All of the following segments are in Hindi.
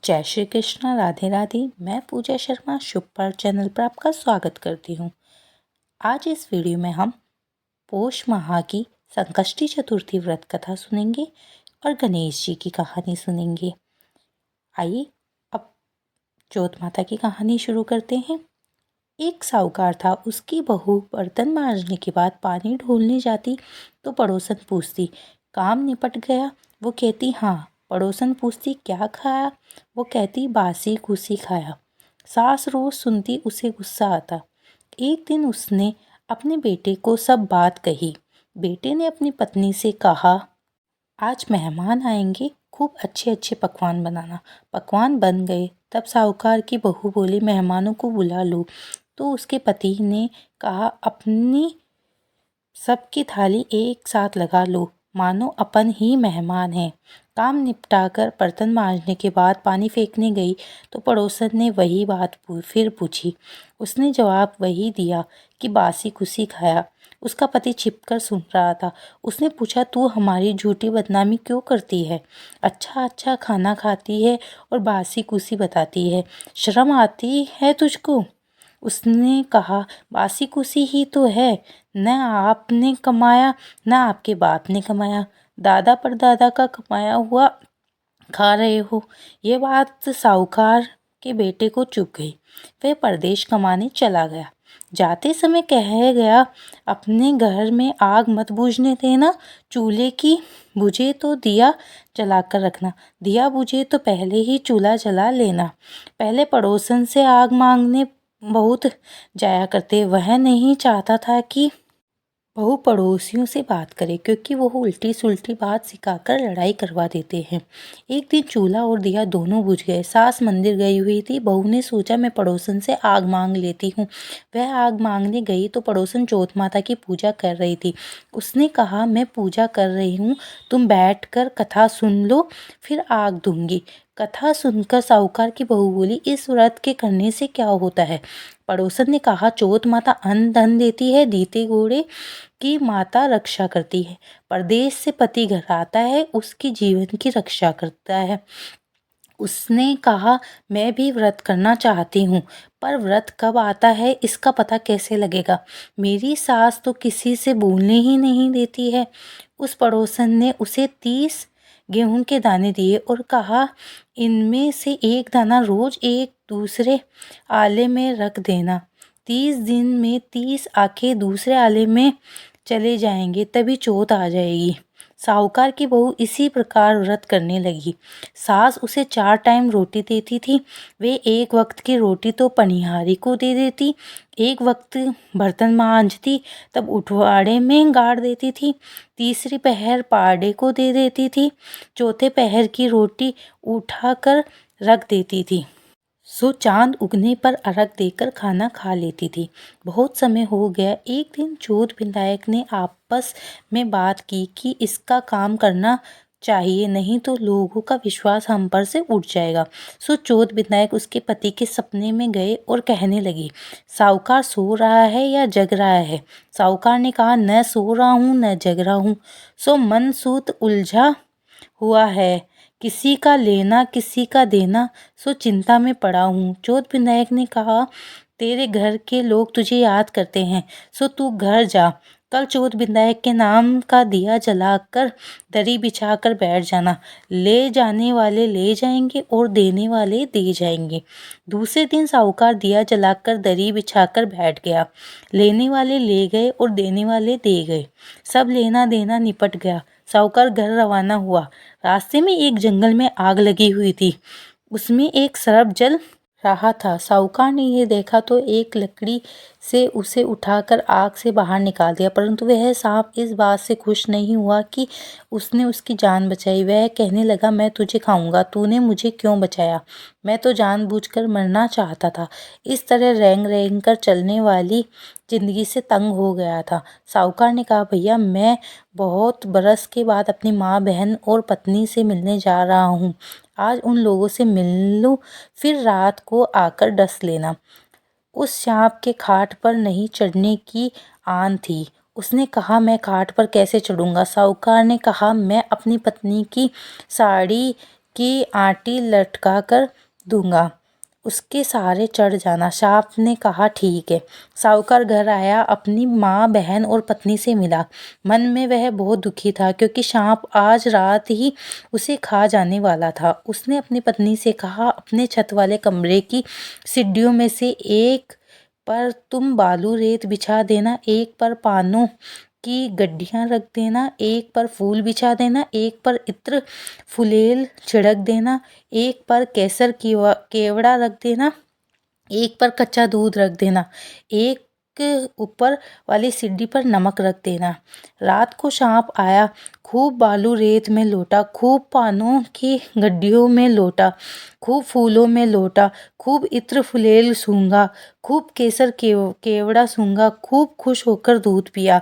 जय श्री कृष्णा, राधे राधे। मैं पूजा शर्मा शुभपाल चैनल पर आपका स्वागत करती हूँ। आज इस वीडियो में हम पौष माह की संकष्टी चतुर्थी व्रत कथा सुनेंगे और गणेश जी की कहानी सुनेंगे। आइए अब चौथ माता की कहानी शुरू करते हैं। एक साहूकार था, उसकी बहू बर्तन मांजने के बाद पानी ढोलने जाती तो पड़ोसन पूछती, काम निपट गया? वो कहती हाँ। पड़ोसन पूछती, क्या खाया? वो कहती, बासी कुसी खाया। सास रोज सुनती, उसे गुस्सा आता। एक दिन उसने अपने बेटे को सब बात कही। बेटे ने अपनी पत्नी से कहा, आज मेहमान आएंगे, खूब अच्छे अच्छे पकवान बनाना। पकवान बन गए। तब साहूकार की बहू बोली, मेहमानों को बुला लो। तो उसके पति ने कहा, अपनी सबकी थाली एक साथ लगा लो, मानो अपन ही मेहमान हैं। काम निपटाकर बर्तन मांजने के बाद पानी फेंकने गई तो पड़ोसन ने वही बात फिर पूछी। उसने जवाब वही दिया कि बासी कुसी खाया। उसका पति छिपकर सुन रहा था। उसने पूछा, तू हमारी झूठी बदनामी क्यों करती है? अच्छा अच्छा खाना खाती है और बासी कुसी बताती है, शर्म आती है तुझको? उसने कहा, बासी कुसी ही तो है, न आपने कमाया न आपके बाप ने कमाया, दादा परदादा का कमाया हुआ खा रहे हो। ये बात साहूकार के बेटे को चुभ गई। वह परदेश कमाने चला गया। जाते समय कह गया, अपने घर में आग मत बूझने देना, चूल्हे की बुझे तो दिया जलाकर रखना, दिया बुझे तो पहले ही चूल्हा जला लेना। पहले पड़ोसन से आग मांगने बहुत जाया करते। वह नहीं चाहता था कि बहू पड़ोसियों से बात करे, क्योंकि वो उल्टी सुल्टी बात सिखाकर लड़ाई करवा देते हैं। एक दिन चूल्हा और दिया दोनों बुझ गए। सास मंदिर गई हुई थी। बहू ने सोचा, मैं पड़ोसन से आग मांग लेती हूँ। वह आग मांगने गई तो पड़ोसन चौथ माता की पूजा कर रही थी। उसने कहा, मैं पूजा कर रही हूँ, तुम बैठकर कथा सुन लो, फिर आग दूंगी। कथा सुनकर साहूकार की बहू बोली, इस व्रत के करने से क्या होता है? पड़ोसन ने कहा, चौथ माता अन्न धन देती है, दीते घोड़े की माता रक्षा करती है। परदेश से पति घर आता है, उसकी जीवन की रक्षा करता है। उसने कहा, मैं भी व्रत करना चाहती हूँ, पर व्रत कब आता है इसका पता कैसे लगेगा? मेरी सास तो किसी से बोलने ही नहीं देती है। उस पड़ोसन ने उसे 30 गेहूं के दाने दिए और कहा, इनमें से एक दाना रोज एक दूसरे आले में रख देना। 30 दिन में 30 आखे दूसरे आले में चले जाएंगे, तभी चौथ आ जाएगी। साहूकार की बहू इसी प्रकार व्रत करने लगी। सास उसे 4 टाइम रोटी देती थी। वे एक वक्त की रोटी तो पनिहारी को दे देती, एक वक्त बर्तन मांजती तब उठवाड़े में गाड़ देती थी, तीसरी पहर पाड़े को दे देती थी, चौथे पहर की रोटी उठाकर रख देती थी। सो चांद उगने पर अर्घ देकर खाना खा लेती थी। बहुत समय हो गया। एक दिन चौथ विनायक ने आपस में बात की कि इसका काम करना चाहिए, नहीं तो लोगों का विश्वास हम पर से उठ जाएगा। सो चौथ विनायक उसके पति के सपने में गए और कहने लगे, साहूकार सो रहा है या जग रहा है? साहूकार ने कहा, न सो रहा हूँ न जग रहा हूँ, सो मन सूत उलझा हुआ है, किसी का लेना किसी का देना, सो चिंता में पड़ा हूँ। चौथ विनायक ने कहा, तेरे घर के लोग तुझे याद करते हैं, सो तू घर जा। कल चौथ विनायक के नाम का दिया जलाकर दरी बिछाकर बैठ जाना। ले जाने वाले ले जाएंगे और देने वाले दे जाएंगे। दूसरे दिन साहूकार दिया जलाकर दरी बिछाकर बैठ गया। लेने वाले ले गए और देने वाले दे गए। सब लेना देना निपट गया। साहूकार घर रवाना हुआ। रास्ते में एक जंगल में आग लगी हुई थी। उसमें एक सर्प जल रहा था। साहूकार ने यह देखा तो एक लकड़ी से उसे उठाकर आग से बाहर निकाल दिया, परंतु वह सांप इस बात से खुश नहीं हुआ कि उसने उसकी जान बचाई। वह कहने लगा, मैं तुझे खाऊंगा, तूने मुझे क्यों बचाया? मैं तो जानबूझकर मरना चाहता था। इस तरह रेंग रेंग कर चलने वाली जिंदगी से तंग हो गया था। साहूकार ने कहा, भैया मैं बहुत बरस के बाद अपनी माँ, बहन और पत्नी से मिलने जा रहा हूँ। आज उन लोगों से मिल लूँ, फिर रात को आकर डस लेना। उस सांप के खाट पर नहीं चढ़ने की आन थी। उसने कहा, मैं खाट पर कैसे चढ़ूंगा? साहूकार ने कहा, मैं अपनी पत्नी की साड़ी की आंटी लटका कर दूंगा, उसके सहारे चढ़ जाना। सांप ने कहा ठीक है। साहूकार घर आया, अपनी माँ, बहन और पत्नी से मिला। मन में वह बहुत दुखी था क्योंकि सांप आज रात ही उसे खा जाने वाला था। उसने अपनी पत्नी से कहा, अपने छत वाले कमरे की सीढ़ियों में से एक पर तुम बालू रेत बिछा देना, एक पर पानों की गड्डियाँ रख देना, एक पर फूल बिछा देना, एक पर इत्र फुलेल छिड़क देना, एक पर केसर केवड़ा रख देना, एक पर कच्चा दूध रख देना, एक ऊपर वाली सीढ़ी पर नमक रख देना। रात को सांप आया, खूब बालू रेत में लोटा, खूब पानों की गड्डियों में लोटा, खूब फूलों में लोटा, खूब इत्र फुलेल सूंघा, खूब केसर केवड़ा सूंघा, खूब खुश होकर दूध पिया।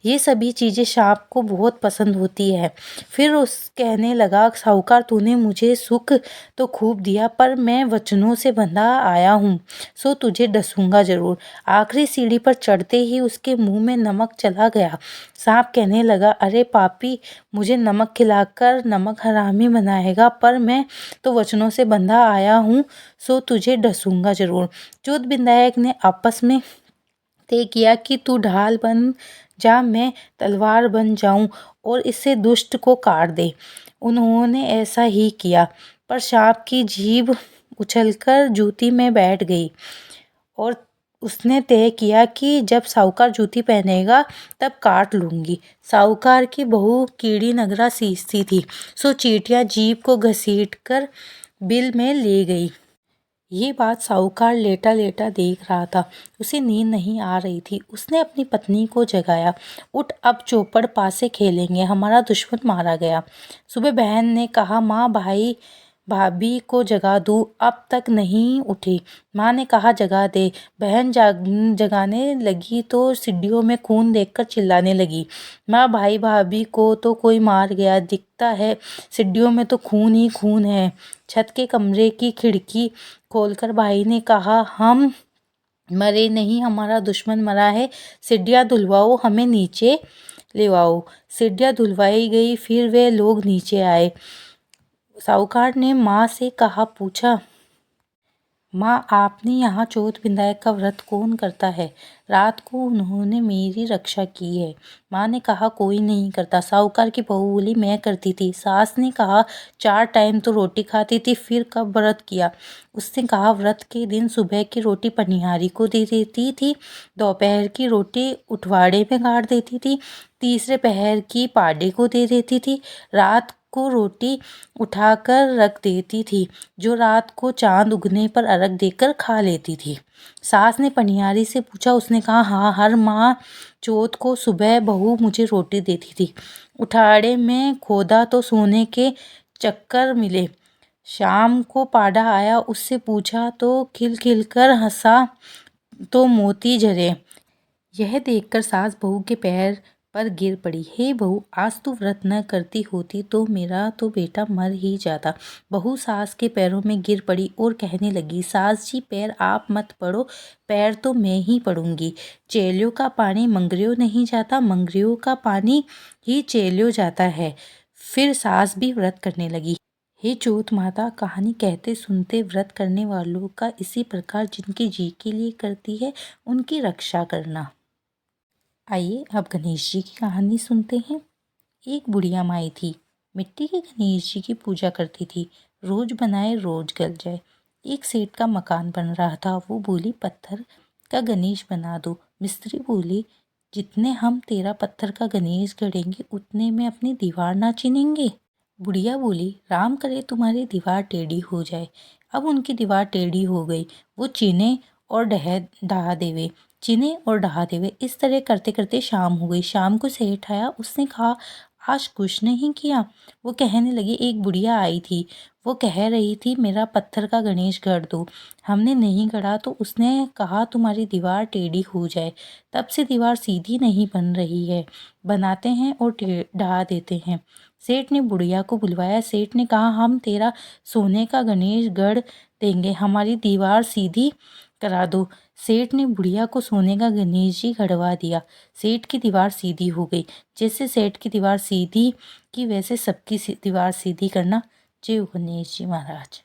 ये सभी चीज़ें सांप को बहुत पसंद होती है। फिर उस कहने लगा, साहूकार तूने मुझे सुख तो खूब दिया, पर मैं वचनों से बंधा आया हूँ, सो तुझे डसूंगा जरूर। आखिरी सीढ़ी पर चढ़ते ही उसके मुंह में नमक चला गया। सांप कहने लगा, अरे पापी, मुझे नमक खिलाकर नमक हरामी बनाएगा, पर मैं तो वचनों से बंधा आया हूँ, सो तुझे डसूंगा जरूर। चोट विधायक ने आपस में तय किया कि तू ढाल बन जा, मैं तलवार बन जाऊं और इससे दुष्ट को काट दे। उन्होंने ऐसा ही किया, पर सांप की जीभ उछलकर जूती में बैठ गई और उसने तय किया कि जब साहूकार जूती पहनेगा तब काट लूंगी। साहूकार की बहू कीड़ी नगरा सींचती थी, सो चींटियां जीभ को घसीट कर बिल में ले गई। ये बात साहूकार लेटा लेटा देख रहा था। उसे नींद नहीं आ रही थी। उसने अपनी पत्नी को जगाया, उठ, अब चौपड़ पासे खेलेंगे, हमारा दुश्मन मारा गया। सुबह बहन ने कहा, माँ, भाई भाभी को जगा दूँ, अब तक नहीं उठी। माँ ने कहा, जगा दे। बहन जगाने लगी तो सीढ़ियों में खून देखकर चिल्लाने लगी, माँ, भाई भाभी को तो कोई मार गया दिखता है, सीढ़ियों में तो खून ही खून है। छत के कमरे की खिड़की खोलकर भाई ने कहा, हम मरे नहीं, हमारा दुश्मन मरा है, सीढ़ियाँ धुलवाओ, हमें नीचे ले आओ। सीढ़ियाँ धुलवाई गई, फिर वे लोग नीचे आए। साहूकार ने माँ से कहा, पूछा, माँ, आपने यहाँ चौथ विधायक का व्रत कौन करता है? रात को उन्होंने मेरी रक्षा की है। माँ ने कहा, कोई नहीं करता। साहूकार की बहू बोली, मैं करती थी। सास ने कहा, 4 टाइम तो रोटी खाती थी, फिर कब व्रत किया? उसने कहा, व्रत के दिन सुबह की रोटी पनिहारी को दे देती थी, दोपहर की रोटी उठवाड़े में गाड़ देती थी, तीसरे पहर की पाडे को दे देती थी, रात को रोटी उठाकर रख देती थी, जो रात को चांद उगने पर अर्घ देकर खा लेती थी। सास ने पनियारी से पूछा। उसने कहा, हाँ, हर माँ चौथ को सुबह बहू मुझे रोटी देती थी। उठाड़े में खोदा तो सोने के चक्कर मिले। शाम को पाडा आया, उससे पूछा तो खिल खिल कर हंसा तो मोती झरे। यह देखकर सास बहू के पैर पर गिर पड़ी। हे बहू, आज तू व्रत न करती होती तो मेरा तो बेटा मर ही जाता। बहू सास के पैरों में गिर पड़ी और कहने लगी, सास जी, पैर आप मत पड़ो, पैर तो मैं ही पड़ूंगी। चेलियों का पानी मंगरियों नहीं जाता, मंगरियों का पानी ही चेलियों जाता है। फिर सास भी व्रत करने लगी। हे चौथ माता, कहानी कहते सुनते व्रत करने वालों का इसी प्रकार जिनकी जी के लिए करती है, उनकी रक्षा करना। आइए अब गणेश जी की कहानी सुनते हैं। एक बुढ़िया माई थी, मिट्टी के गणेश जी की पूजा करती थी, रोज बनाए रोज गल जाए। एक सेठ का मकान बन रहा था, वो बोली, पत्थर का गणेश बना दो। मिस्त्री बोली, जितने हम तेरा पत्थर का गणेश गढ़ेंगे उतने में अपनी दीवार ना चिनेंगे। बुढ़िया बोली, राम करे तुम्हारी दीवार टेढ़ी हो जाए। अब उनकी दीवार टेढ़ी हो गई। वो चिने और ढहा देवे, चिने और ढहा देवे। इस तरह करते करते शाम हो गई। शाम को सेठ आया। उसने कहा, आज कुछ नहीं किया? वो कहने लगी, एक बुढ़िया आई थी, वो कह रही थी मेरा पत्थर का गणेश गढ़ दो। हमने नहीं गढ़ा तो उसने कहा तुम्हारी दीवार टेढ़ी हो जाए। तब से दीवार सीधी नहीं बन रही है, बनाते हैं और ढहा देते हैं। सेठ ने बुढ़िया को बुलवाया। सेठ ने कहा, हम तेरा सोने का गणेश गढ़ देंगे, हमारी दीवार सीधी करा दो। सेठ ने बुढ़िया को सोने का गणेश जी गढ़वा दिया। सेठ की दीवार सीधी हो गई। जैसे सेठ की दीवार सीधी की, वैसे सबकी दीवार सीधी करना जय गणेश जी महाराज।